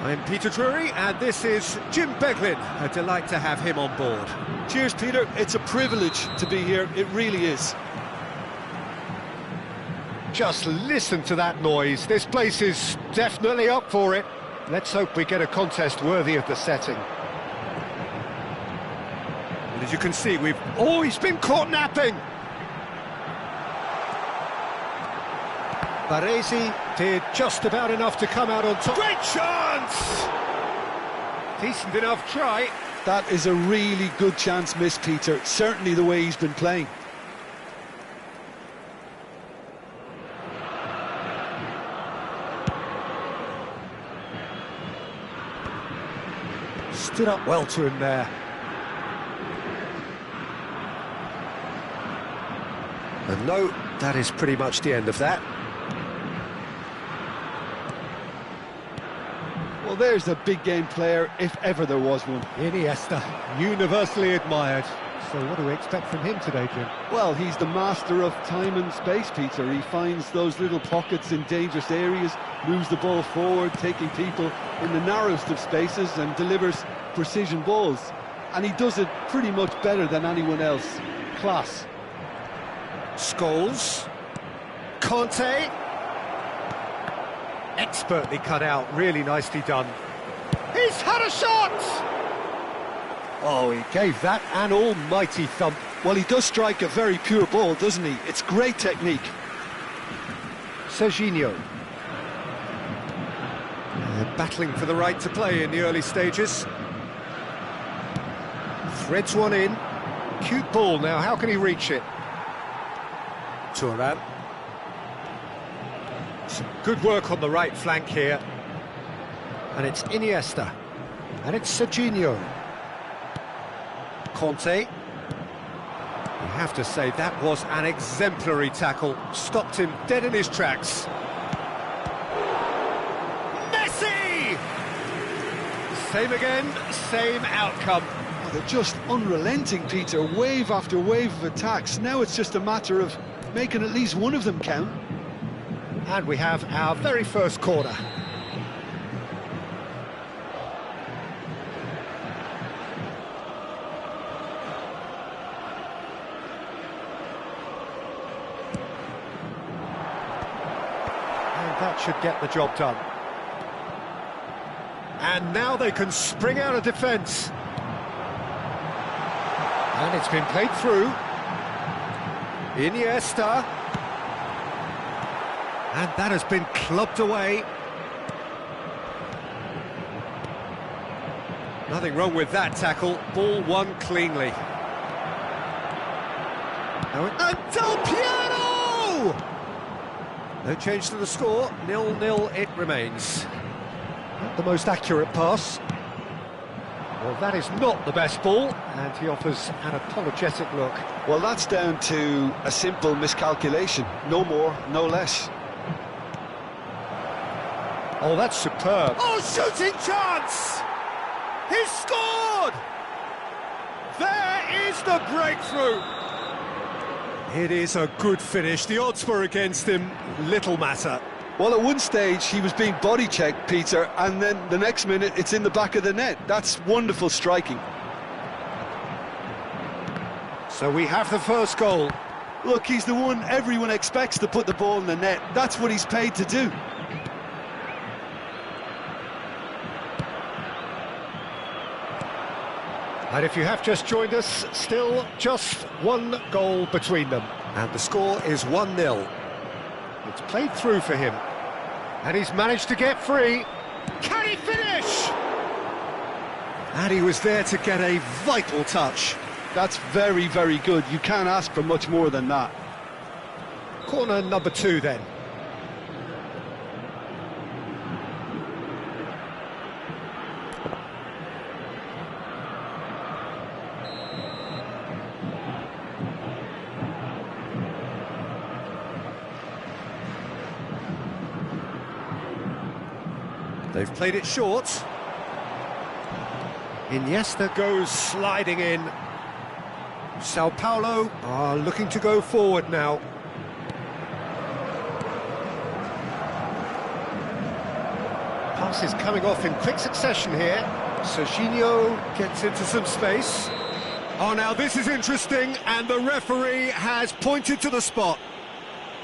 I'm Peter Drury, and this is Jim Beglin. A delight to have him on board. Cheers, Peter. It's a privilege to be here. It really is. Just listen to that noise. This place is definitely up for it. Let's hope we get a contest worthy of the setting. And as you can see, we've always been caught napping. Baresi did just about enough to come out on top. Great chance! Decent enough try. That is a really good chance missed, Peter. Certainly the way he's been playing. Stood up well to him there. And no, that is pretty much the end of that. Well, there's a big game player, if ever there was one. Iniesta, universally admired. So what do we expect from him today, Jim? Well, he's the master of time and space, Peter. He finds those little pockets in dangerous areas, moves the ball forward, taking people in the narrowest of spaces and delivers precision balls. And he does it pretty much better than anyone else. Class. Scholes. Conte. Expertly cut out, really nicely done. He's had a shot! Oh, he gave that an almighty thump. Well, he does strike a very pure ball, doesn't he? It's great technique. Serginho. Battling for the right to play in the early stages. Threads one in. Cute ball now, how can he reach it? Thuram. Some good work on the right flank here. And it's Iniesta. And it's Serginho. Conte. You have to say that was an exemplary tackle. Stopped him dead in his tracks. Messi! Same again, same outcome. Oh, they're just unrelenting, Peter. Wave after wave of attacks. Now it's just a matter of making at least one of them count. And we have our very first corner. And that should get the job done. And now they can spring out of defence. And it's been played through. Iniesta. And that has been clubbed away. Nothing wrong with that tackle. Ball won cleanly. And Del Piano! No change to the score. 0-0 it remains. Not the most accurate pass. Well, that is not the best ball, and he offers an apologetic look. Well, that's down to a simple miscalculation. No more, no less. Oh, that's superb. Oh, shooting chance! He's scored! There is the breakthrough! It is a good finish. The odds were against him. Little matter. Well, at one stage, he was being body-checked, Peter, and then the next minute, it's in the back of the net. That's wonderful striking. So we have the first goal. Look, he's the one everyone expects to put the ball in the net. That's what he's paid to do. And if you have just joined us, still just one goal between them. And the score is 1-0. It's played through for him. And he's managed to get free. Can he finish? And he was there to get a vital touch. That's very, very good. You can't ask for much more than that. Corner number 2 then. They've played it short. Iniesta goes sliding in. Sao Paulo are looking to go forward now. Passes coming off in quick succession here. Serginho gets into some space. Oh, now this is interesting, and the referee has pointed to the spot.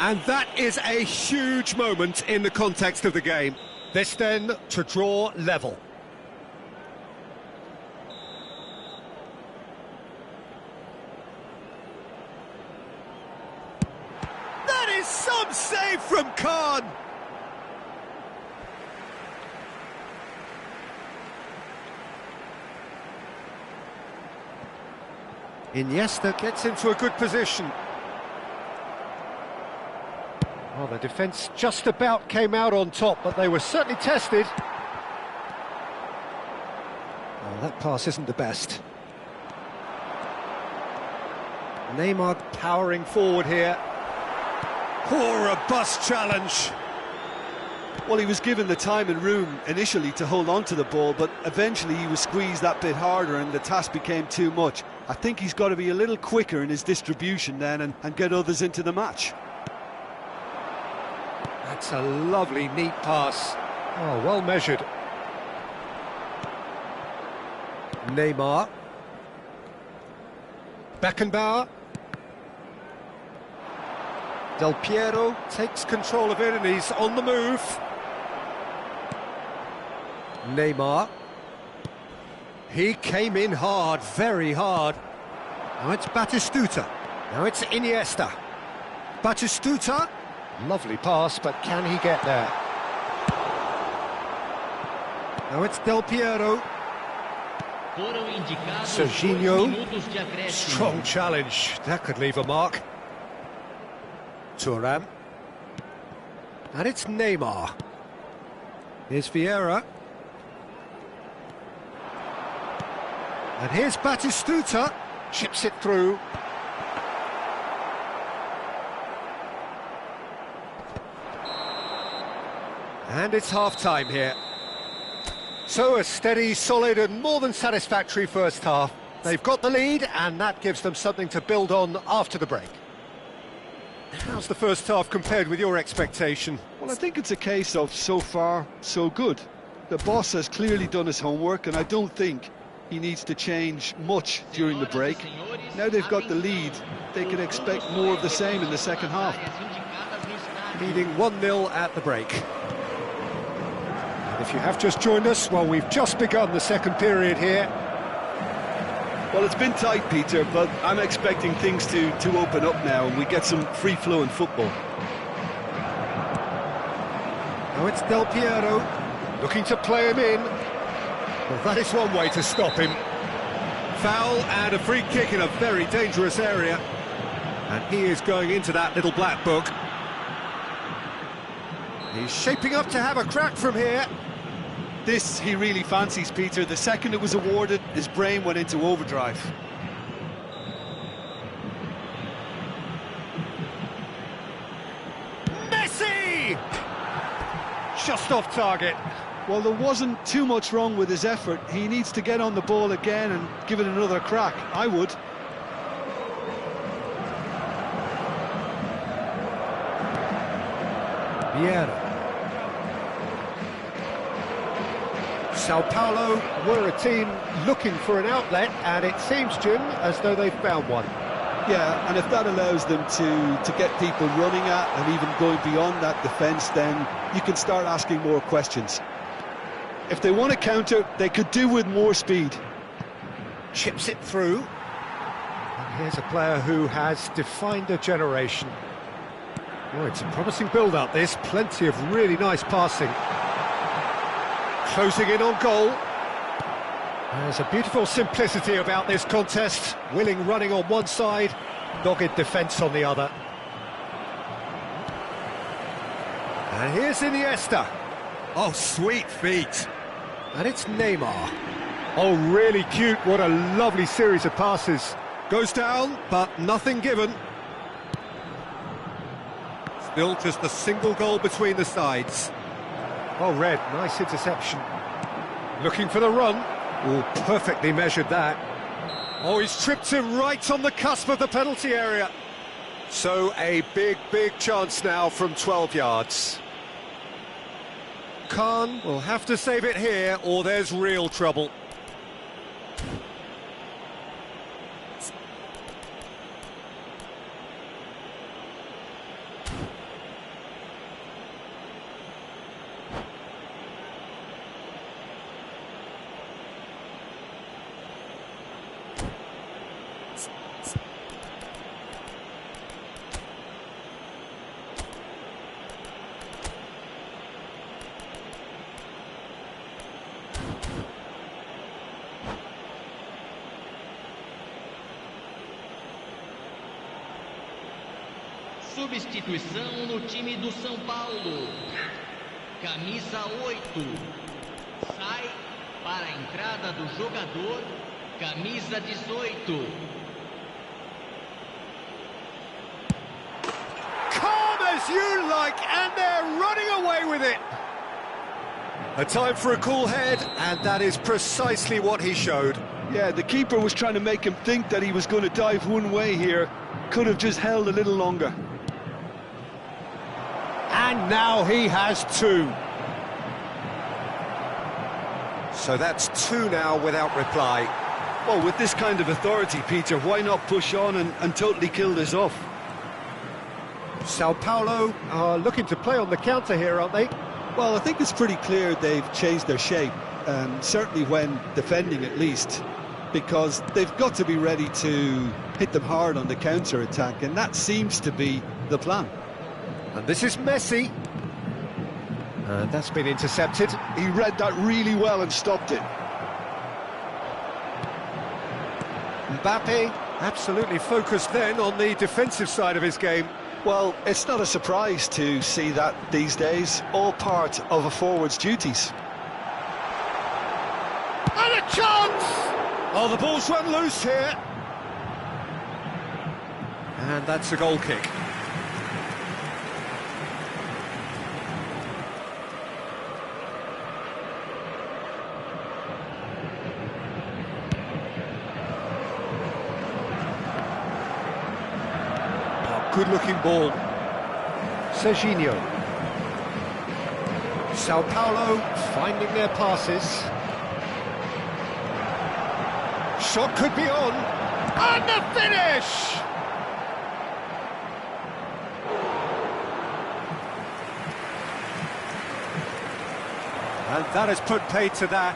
And that is a huge moment in the context of the game. This then to draw level. That is some save from Khan. Iniesta gets into a good position. Well, the defence just about came out on top, but they were certainly tested. Oh, that pass isn't the best. Neymar powering forward here. Poor, robust challenge. Well, he was given the time and room initially to hold on to the ball, but eventually he was squeezed that bit harder and the task became too much. I think he's got to be a little quicker in his distribution then and get others into the match. That's a lovely, neat pass. Oh, well measured. Neymar. Beckenbauer. Del Piero takes control of it and he's on the move. Neymar. He came in hard, very hard. Now it's Batistuta. Now it's Iniesta. Batistuta. Lovely pass, but can he get there? Now it's Del Piero. Serginho. Strong challenge. That could leave a mark. Thuram. And it's Neymar. Here's Vieira. And here's Batistuta. Chips it through. And it's half-time here. So a steady, solid and more than satisfactory first half. They've got the lead and that gives them something to build on after the break. How's the first half compared with your expectation? Well, I think it's a case of so far, so good. The boss has clearly done his homework and I don't think he needs to change much during the break. Now they've got the lead, they can expect more of the same in the second half. Leading 1-0 at the break. And if you have just joined us, well, we've just begun the second period here. Well, it's been tight, Peter, but I'm expecting things to open up now and we get some free-flowing football. Now it's Del Piero, looking to play him in. Well, that is one way to stop him. Foul and a free kick in a very dangerous area. And he is going into that little black book. He's shaping up to have a crack from here. This he really fancies, Peter. The second it was awarded, his brain went into overdrive. Messi! Just off target. Well, there wasn't too much wrong with his effort. He needs to get on the ball again and give it another crack. I would. Vieira. Sao Paulo were a team looking for an outlet, and it seems, Jim, as though they've found one. Yeah, and if that allows them to get people running at and even going beyond that defence, then you can start asking more questions. If they want to counter, they could do with more speed. Chips it through. And here's a player who has defined a generation. Oh, it's a promising build-up, this. Plenty of really nice passing. Closing in on goal. There's a beautiful simplicity about this contest. Willing running on one side, dogged defence on the other. And here's Iniesta. Oh, sweet feet. And it's Neymar. Oh, really cute. What a lovely series of passes. Goes down, but nothing given. Still just a single goal between the sides. Oh, Red, nice interception. Looking for the run. Oh, perfectly measured that. Oh, he's tripped him right on the cusp of the penalty area. So a big, big chance now from 12 yards. Khan will have to save it here, or there's real trouble. Substituição no time do São Paulo. Camisa 8. Sai para a entrada do jogador. Camisa 18. Calm as you like, and they're running away with it. A time for a cool head, and that is precisely what he showed. Yeah, the keeper was trying to make him think that he was going to dive one way here. Could have just held a little longer. And now he has two. So that's two now without reply. Well, with this kind of authority, Peter, why not push on and totally kill this off? Sao Paulo are looking to play on the counter here, aren't they? Well, I think it's pretty clear they've changed their shape, certainly when defending at least, because they've got to be ready to hit them hard on the counter-attack, and that seems to be the plan. And this is Messi. And that's been intercepted. He read that really well and stopped it. Mbappe, absolutely focused then on the defensive side of his game. Well, it's not a surprise to see that these days, all part of a forward's duties. And a chance! Oh, the ball's run loose here. And that's a goal kick. Good-looking ball. Serginho. Sao Paulo finding their passes. Shot could be on. And the finish! And that has put paid to that.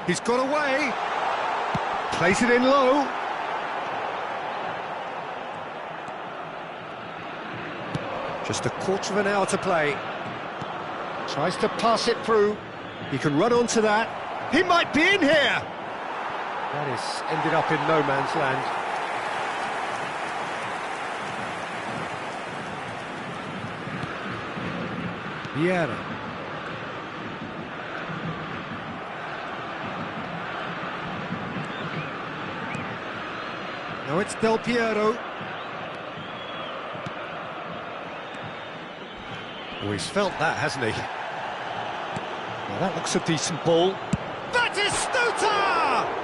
He's got away. Place it in low. Just a quarter of an hour to play. Tries to pass it through. He can run onto that. He might be in here. That is ended up in no man's land. Vieira. Now it's Del Piero. Oh, he's felt that, hasn't he? Now that looks a decent ball. Batistuta!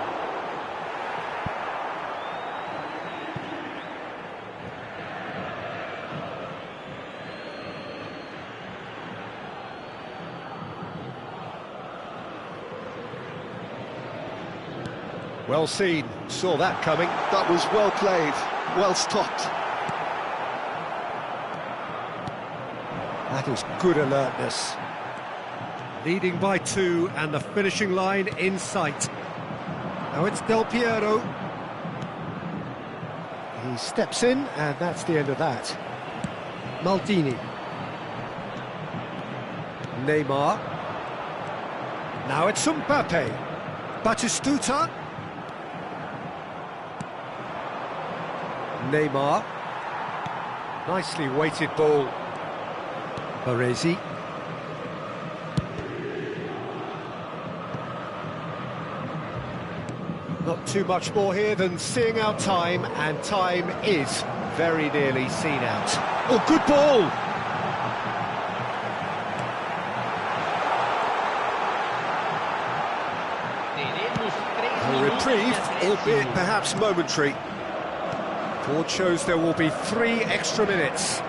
Well seen, saw that coming. That was well played, well stopped. That is good alertness. Leading by two, and the finishing line in sight. Now it's Del Piero. He steps in, and that's the end of that. Maldini. Neymar. Now it's Mbappe. Batistuta. Neymar. Nicely weighted ball. Baresi. Not too much more here than seeing out time, and time is very nearly seen out. Oh, good ball! reprieve, albeit perhaps momentary. Board shows there will be 3 extra minutes.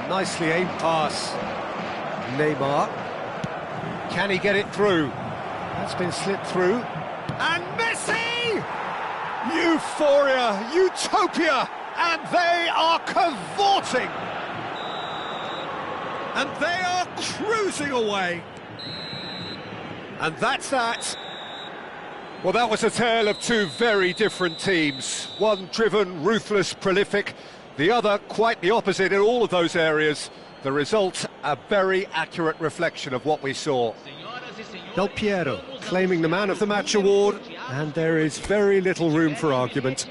Nicely aimed pass. Neymar. Can he get it through? That's been slipped through. And Messi! Euphoria, utopia, and they are cavorting. And they are cruising away. And that's that. Well, that was a tale of 2 very different teams. One driven, ruthless, prolific. The other quite the opposite in all of those areas. The result, a very accurate reflection of what we saw. Del Piero claiming the Man of the Match award, and there is very little room for argument.